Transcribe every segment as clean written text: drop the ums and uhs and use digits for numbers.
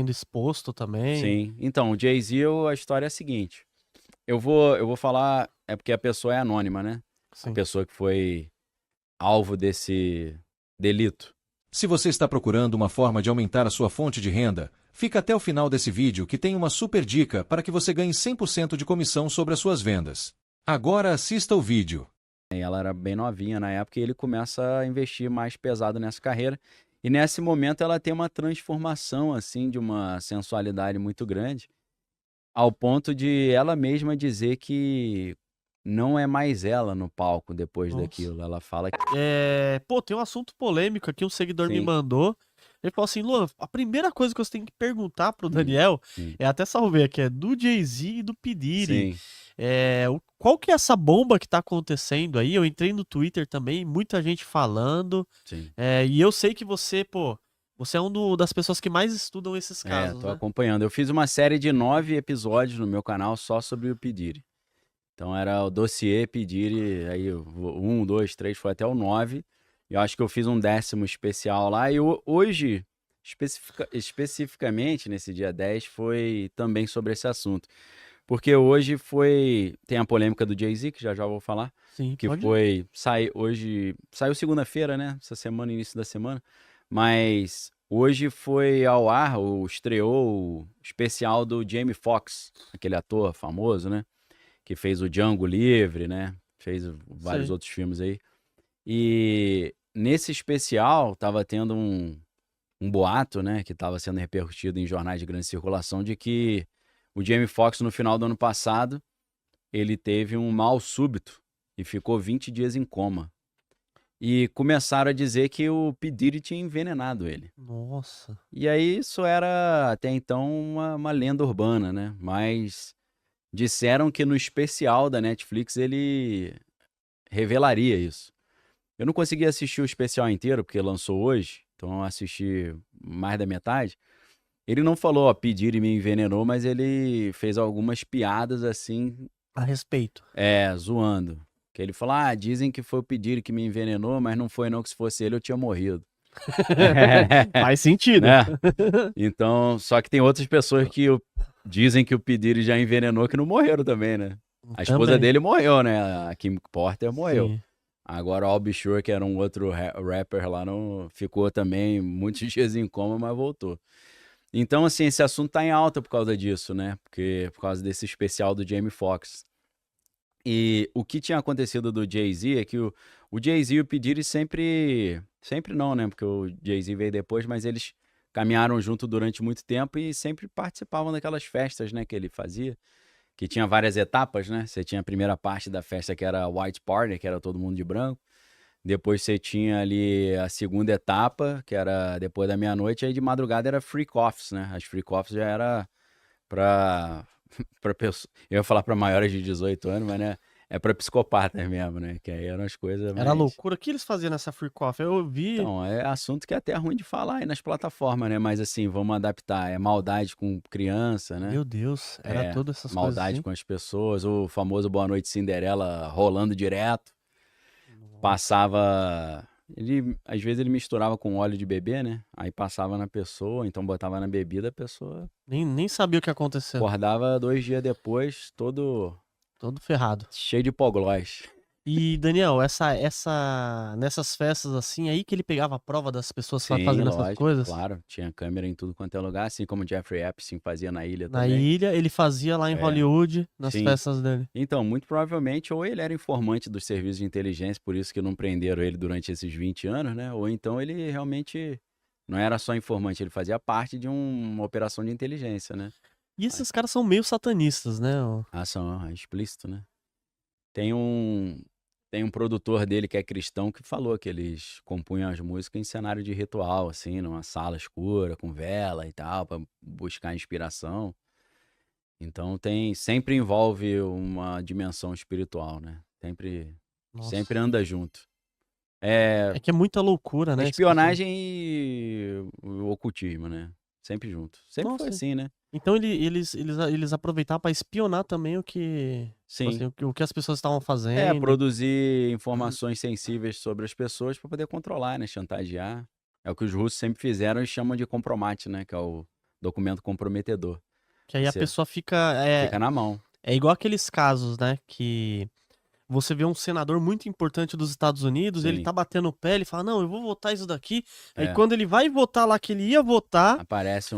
Sendo exposto também. Sim. Então, o Jay-Z, a história é a seguinte. Eu vou falar, é porque a pessoa é anônima, né? A Sim. pessoa que foi alvo desse delito. Se você está procurando uma forma de aumentar a sua fonte de renda, fica até o final desse vídeo que tem uma super dica para que você ganhe 100% de comissão sobre as suas vendas. Agora assista o vídeo. E ela era bem novinha na época e ele começa a investir mais pesado nessa carreira. E nesse momento ela tem uma transformação, assim, de uma sensualidade muito grande, ao ponto de ela mesma dizer que não é mais ela no palco depois Nossa. daquilo. Ela fala que Pô, tem um assunto polêmico aqui, um seguidor me sim, mandou. Ele falou assim, Luan, a primeira coisa que você tem que perguntar pro hum, Daniel, sim, até salvei aqui, é do Jay-Z e do P. Diddy. sim, Qual que é essa bomba que tá acontecendo aí? Eu entrei no Twitter também, muita gente falando. sim. E eu sei que você, pô, você é das pessoas que mais estudam esses casos, Tô né? acompanhando. Eu fiz uma série de 9 episódios no meu canal só sobre o P. Diddy. Então era o dossiê P. Diddy, aí 1, 2, 3, foi até o 9. E eu acho que eu fiz um 10º especial lá. E hoje, especificamente nesse dia 10, foi também sobre esse assunto. Porque hoje tem a polêmica do Jay-Z, que já já eu vou falar, Sim, que pode. hoje, saiu segunda-feira, né? Essa semana, início da semana. Mas hoje foi ao ar, estreou o especial do Jamie Foxx, aquele ator famoso, né? Que fez o Django Livre, né? Fez vários Sei. outros filmes aí. E nesse especial tava tendo um boato, né? Que tava sendo repercutido em jornais de grande circulação de que o Jamie Foxx, no final do ano passado, ele teve um mal súbito e ficou 20 dias em coma. E começaram a dizer que o P. Diddy tinha envenenado ele. Nossa. E aí isso era até então uma lenda urbana, né? Mas disseram que no especial da Netflix ele revelaria isso. Eu não consegui assistir o especial inteiro, porque lançou hoje, então eu assisti mais da metade. Ele não falou, ó, P. Diddy me envenenou, mas ele fez algumas piadas assim, A respeito. zoando. Que ele falou, dizem que foi o P. Diddy que me envenenou, mas não foi não, que se fosse ele eu tinha morrido. Faz sentido. Né? Então, só que tem outras pessoas que dizem que o P. Diddy já envenenou que não morreram também, né? A esposa Também. dele morreu, né? A Kim Porter morreu. Sim. Agora o Al B. Sure, que era um outro rapper lá, não ficou também muitos dias em coma, mas voltou. Então, assim, esse assunto tá em alta por causa disso, né? Por causa desse especial do Jamie Foxx. E o que tinha acontecido do Jay-Z é que o Jay-Z e o P. Diddy sempre não, né? Porque o Jay-Z veio depois, mas eles caminharam junto durante muito tempo e sempre participavam daquelas festas, né, que ele fazia, que tinha várias etapas, né? Você tinha a primeira parte da festa que era White Party, que era todo mundo de branco. Depois você tinha ali a segunda etapa, que era depois da meia-noite, aí de madrugada era freak offs, né? As freak offs já era pra pessoa, eu ia falar pra maiores de 18 anos, mas né, é pra psicopatas mesmo, né? Que aí eram as coisas Era mais. loucura. O que eles faziam nessa Freak Off? Eu vi. Então, é assunto que é até ruim de falar aí nas plataformas, né? Mas assim, vamos adaptar. É maldade com criança, né? Meu Deus, era É, todas essas coisas maldade assim. com as pessoas. O famoso Boa Noite Cinderela rolando direto. Nossa. Passava. Às vezes ele misturava com óleo de bebê, né? Aí passava na pessoa, então botava na bebida, a pessoa Nem sabia o que aconteceu. acordava 2 dias depois, todo Todo ferrado. cheio de hipoglós. E, Daniel, nessas festas assim, aí que ele pegava a prova das pessoas Sim, fazendo essas lógico, coisas? claro. Tinha câmera em tudo quanto é lugar, assim como o Jeffrey Epstein fazia na ilha Na também. ilha, ele fazia lá em É, Hollywood, nas sim. festas dele. Então, muito provavelmente, ou ele era informante dos serviços de inteligência, por isso que não prenderam ele durante esses 20 anos, né? Ou então ele realmente não era só informante, ele fazia parte de uma operação de inteligência, né? E esses caras são meio satanistas, né? Ação é explícito, né? Tem um, tem um produtor dele que é cristão que falou que eles compunham as músicas em cenário de ritual, assim, numa sala escura, com vela e tal, pra buscar inspiração. Então sempre envolve uma dimensão espiritual, né? Sempre Nossa. anda junto. É, É que é muita loucura, é né? espionagem e o ocultismo, né? Sempre junto. Sempre foi Nossa. assim, né? Então eles aproveitavam pra espionar também o que, tipo Sim. assim, o que as pessoas estavam É, fazendo. produzir informações sensíveis sobre as pessoas para poder controlar, né? Chantagear. É o que os russos sempre fizeram e chamam de compromate, né? Que é o documento comprometedor. Que aí a Você pessoa fica. fica na mão. É igual aqueles casos, né? Que você vê um senador muito importante dos Estados Unidos, ele Sim, tá batendo o pé, ele fala, não, eu vou votar isso daqui. Aí é. quando ele vai votar lá que ele ia votar, Aparece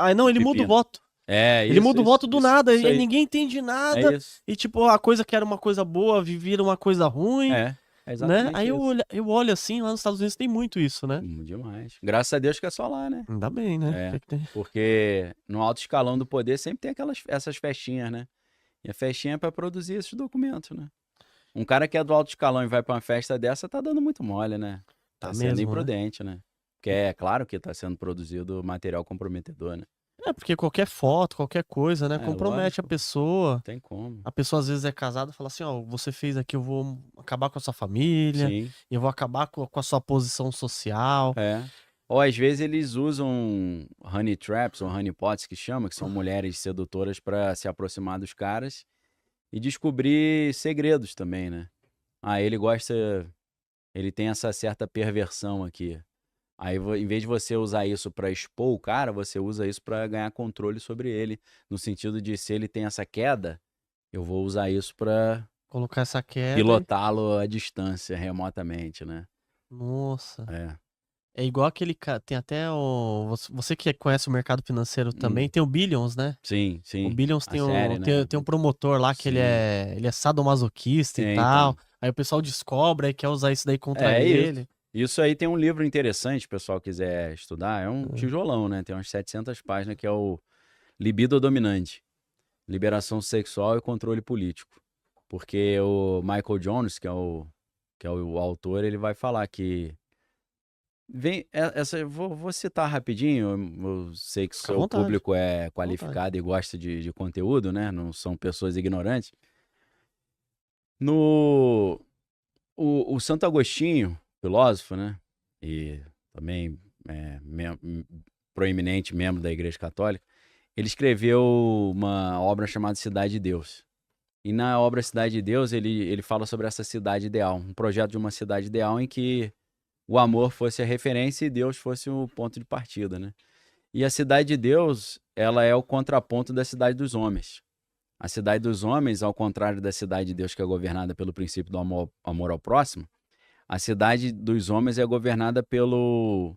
aí não, ele muda o pepino. voto. É, Ele muda o voto do nada, isso e aí. ninguém entende É nada. isso. E tipo, a coisa que era uma coisa boa vira uma coisa ruim, É né? exatamente Aí isso. eu olho assim, lá nos Estados Unidos tem muito isso, né? Demais. Graças a Deus que é só lá, né? Ainda bem, né? É, porque no alto escalão do poder sempre tem essas festinhas, né? E a festinha é pra produzir esses documentos, né? Um cara que é do alto escalão e vai pra uma festa dessa tá dando muito mole, né? Tá Tá sendo mesmo, né? imprudente, né? Porque é claro que tá sendo produzido material comprometedor, né? É, porque qualquer foto, qualquer coisa, né? É, Compromete a lógico. pessoa. Não tem como. A pessoa às vezes é casada e fala assim, ó, você fez aqui, eu vou acabar com a sua família, Sim, eu vou acabar com a sua posição social. é. Ou às vezes eles usam honey traps ou honey pots que chama, que são mulheres sedutoras pra se aproximar dos caras e descobrir segredos também, né? Ah, ele tem essa certa perversão aqui. Aí, em vez de você usar isso pra expor o cara, você usa isso pra ganhar controle sobre ele, no sentido de se ele tem essa queda, eu vou usar isso pra Colocar essa queda. pilotá-lo à distância, remotamente, né? Nossa. É. É igual aquele cara. Tem até o. Você que conhece o mercado financeiro também, tem o Billions, né? Sim, O sim. Billions A tem, série, né? tem um promotor lá que Sim. ele é sadomasoquista e É, tal. então. Aí o pessoal descobre e quer usar isso daí contra É ele. isso. Isso aí tem um livro interessante, se o pessoal quiser estudar. É um tijolão, né? Tem umas 700 páginas, que é o Libido Dominante. Liberação sexual e controle político. Porque o Michael Jones, que é o autor, ele vai falar que vou citar rapidinho. Eu sei que o Fica à seu vontade. público é vontade. qualificado e gosta de conteúdo, né? Não são pessoas ignorantes. O Santo Agostinho, filósofo, né? E também proeminente membro da Igreja Católica, ele escreveu uma obra chamada Cidade de Deus. E na obra Cidade de Deus, ele fala sobre essa cidade ideal, um projeto de uma cidade ideal em que o amor fosse a referência e Deus fosse o ponto de partida, né? E a cidade de Deus, ela é o contraponto da cidade dos homens. A cidade dos homens, ao contrário da cidade de Deus, que é governada pelo princípio do amor ao próximo, a cidade dos homens é governada pelo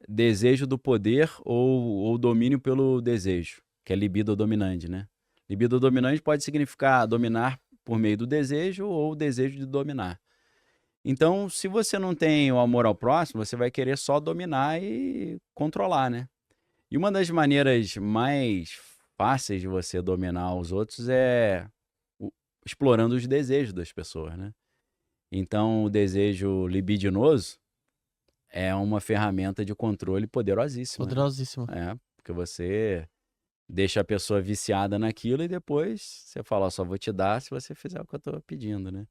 desejo do poder ou domínio pelo desejo, que é libido dominante, né? Libido dominante pode significar dominar por meio do desejo ou o desejo de dominar. Então, se você não tem o amor ao próximo, você vai querer só dominar e controlar, né? E uma das maneiras mais fáceis de você dominar os outros é explorando os desejos das pessoas, né? Então, o desejo libidinoso é uma ferramenta de controle poderosíssima. Poderosíssimo. É, porque você deixa a pessoa viciada naquilo e depois você fala, só vou te dar se você fizer o que eu tô pedindo, né?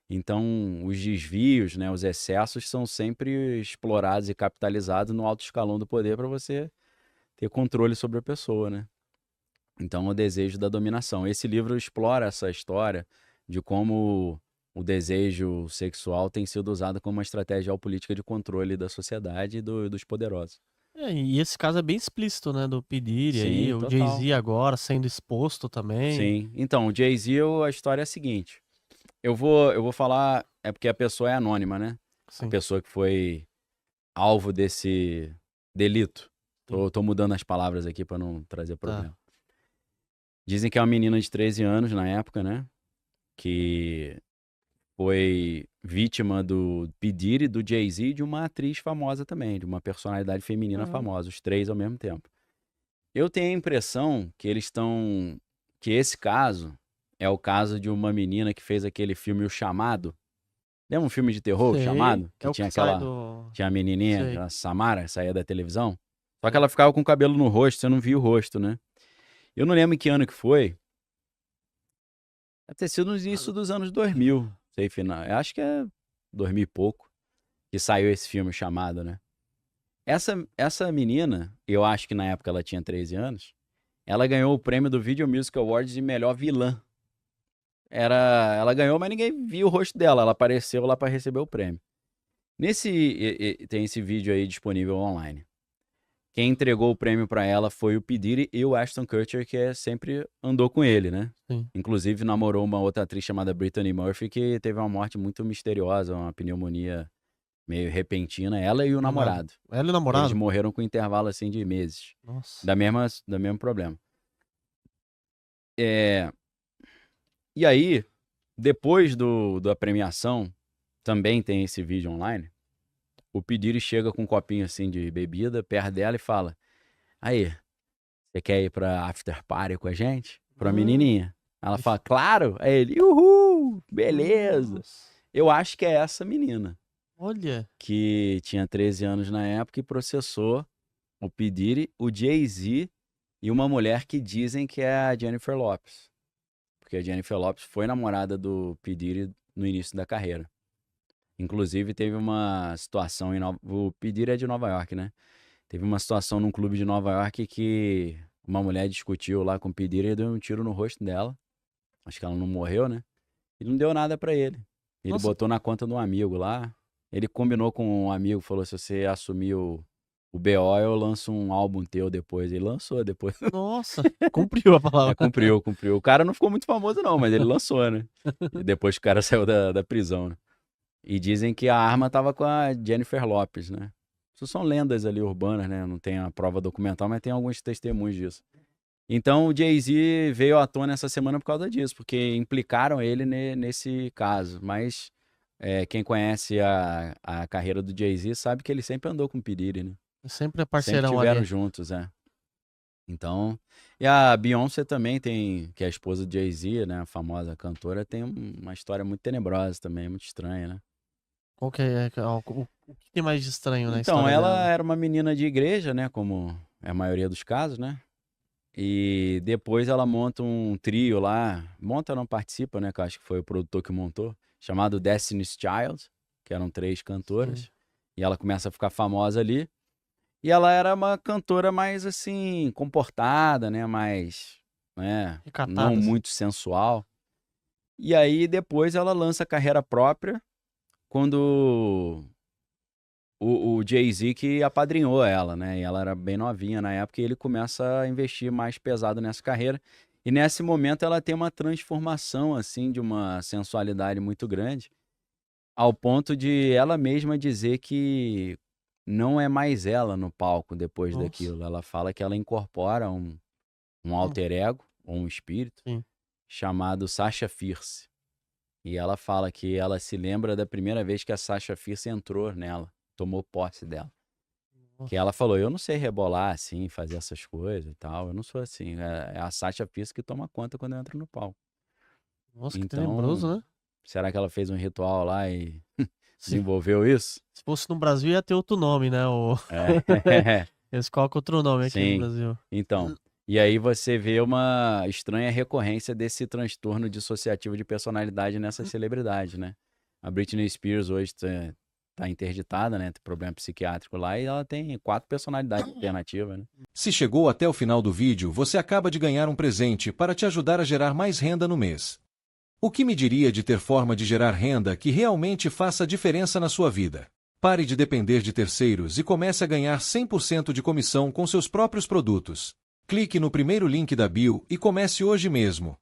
Então, os desvios, né, os excessos são sempre explorados e capitalizados no alto escalão do poder para você ter controle sobre a pessoa, né? Então, o desejo da dominação. Esse livro explora essa história de como o desejo sexual tem sido usado como uma estratégia geopolítica de controle da sociedade e dos poderosos. E esse caso é bem explícito, né? Do P. Diddy aí, Sim, o total. Jay-Z agora sendo exposto também. Sim. Então, o Jay-Z, a história é a seguinte. Eu vou falar, é porque a pessoa é anônima, né? Sim. A pessoa que foi alvo desse delito. Tô mudando as palavras aqui para não trazer problema. Dizem que é uma menina de 13 anos na época, né? Que foi vítima do P. Diddy, do Jay-Z e de uma atriz famosa também, de uma personalidade feminina famosa, os três ao mesmo tempo. Eu tenho a impressão que que esse caso é o caso de uma menina que fez aquele filme O Chamado. Lembra um filme de terror, O Sei, Chamado? Que é o tinha que sai aquela. Tinha a menininha, Sei. aquela Samara, saía da televisão. Só que ela ficava com o cabelo no rosto, você não via o rosto, né? Eu não lembro em que ano que foi. Deve ter sido no início dos anos 2000. Sei, final. Eu acho que é 2000 e pouco que saiu esse filme Chamado, né? Essa menina, eu acho que na época ela tinha 13 anos, ela ganhou o prêmio do Video Music Awards de melhor vilã. Ela ganhou, mas ninguém viu o rosto dela. Ela apareceu lá para receber o prêmio. Tem esse vídeo aí disponível online. Quem entregou o prêmio pra ela foi o P. Diddy e o Ashton Kutcher, que sempre andou com ele, né? Sim. Inclusive namorou uma outra atriz chamada Brittany Murphy, que teve uma morte muito misteriosa, uma pneumonia meio repentina, ela e o namorado. Ela e o Eles namorado? morreram com intervalo assim de meses, Nossa. do mesmo problema. E aí, depois da premiação, também tem esse vídeo online, o P. Diddy chega com um copinho assim de bebida perto dela e fala: aí, você quer ir pra after party com a gente? Pra menininha. Ela fala: claro. Aí ele: uhul, beleza. Nossa. Eu acho que é essa menina, Olha. que tinha 13 anos na época e processou o P. Diddy, o Jay-Z e uma mulher que dizem que é a Jennifer Lopez. Porque a Jennifer Lopez foi namorada do P. Diddy no início da carreira. Inclusive, teve uma situação o P. Diddy é de Nova York, né? Teve uma situação num clube de Nova York que uma mulher discutiu lá com o P. Diddy e deu um tiro no rosto dela. Acho que ela não morreu, né? E não deu nada pra ele. Ele Nossa. botou na conta de um amigo lá. Ele combinou com um amigo, falou: se você assumir o BO, eu lanço um álbum teu depois. Ele lançou depois. Nossa. Cumpriu a palavra. Cumpriu. O cara não ficou muito famoso, não, mas ele lançou, né? E depois que o cara saiu da prisão, né? E dizem que a arma tava com a Jennifer Lopez, né? Isso são lendas ali urbanas, né? Não tem a prova documental, mas tem alguns testemunhos disso. Então o Jay-Z veio à tona essa semana por causa disso, porque implicaram ele nesse caso. Mas quem conhece a carreira do Jay-Z sabe que ele sempre andou com o P. Diddy, né? Sempre é Sempre parceirão estiveram ali. juntos, Então, e a Beyoncé também tem, que é a esposa do Jay-Z, né? A famosa cantora, tem uma história muito tenebrosa também, muito estranha, né? Qual que é? O que tem mais de estranho na Então, história ela dela? era uma menina de igreja, né? Como é a maioria dos casos, né? E depois ela monta um trio lá. Monta, não participa, né? Que eu acho que foi o produtor que montou. Chamado Destiny's Child, que eram 3 cantoras. Sim. E ela começa a ficar famosa ali. E ela era uma cantora mais, assim, comportada, né? Mais, né? Recatada, Não assim. muito sensual. E aí depois ela lança a carreira própria, quando o Jay-Z que apadrinhou ela, né? E ela era bem novinha na época e ele começa a investir mais pesado nessa carreira. E nesse momento ela tem uma transformação, assim, de uma sensualidade muito grande, ao ponto de ela mesma dizer que não é mais ela no palco depois Nossa. daquilo. Ela fala que ela incorpora um alter ego, ou um espírito, Sim. chamado Sasha Fierce. E ela fala que ela se lembra da primeira vez que a Sasha Fierce entrou nela, tomou posse dela. Nossa. Que ela falou: eu não sei rebolar assim, fazer essas coisas e tal, eu não sou assim. É a Sasha Fierce que toma conta quando eu entro no palco. Nossa, que Então, tenebroso, né? será que ela fez um ritual lá e Se, desenvolveu isso? se fosse no Brasil, ia ter outro nome, né? É. Eles colocam outro nome aqui no Sim. Brasil. Então, e aí você vê uma estranha recorrência desse transtorno dissociativo de personalidade nessas celebridades, né? A Britney Spears hoje tá interditada, né? Tem problema psiquiátrico lá e ela tem 4 personalidades alternativas, né? Se chegou até o final do vídeo, você acaba de ganhar um presente para te ajudar a gerar mais renda no mês. O que me diria de ter forma de gerar renda que realmente faça diferença na sua vida? Pare de depender de terceiros e comece a ganhar 100% de comissão com seus próprios produtos. Clique no primeiro link da bio e comece hoje mesmo.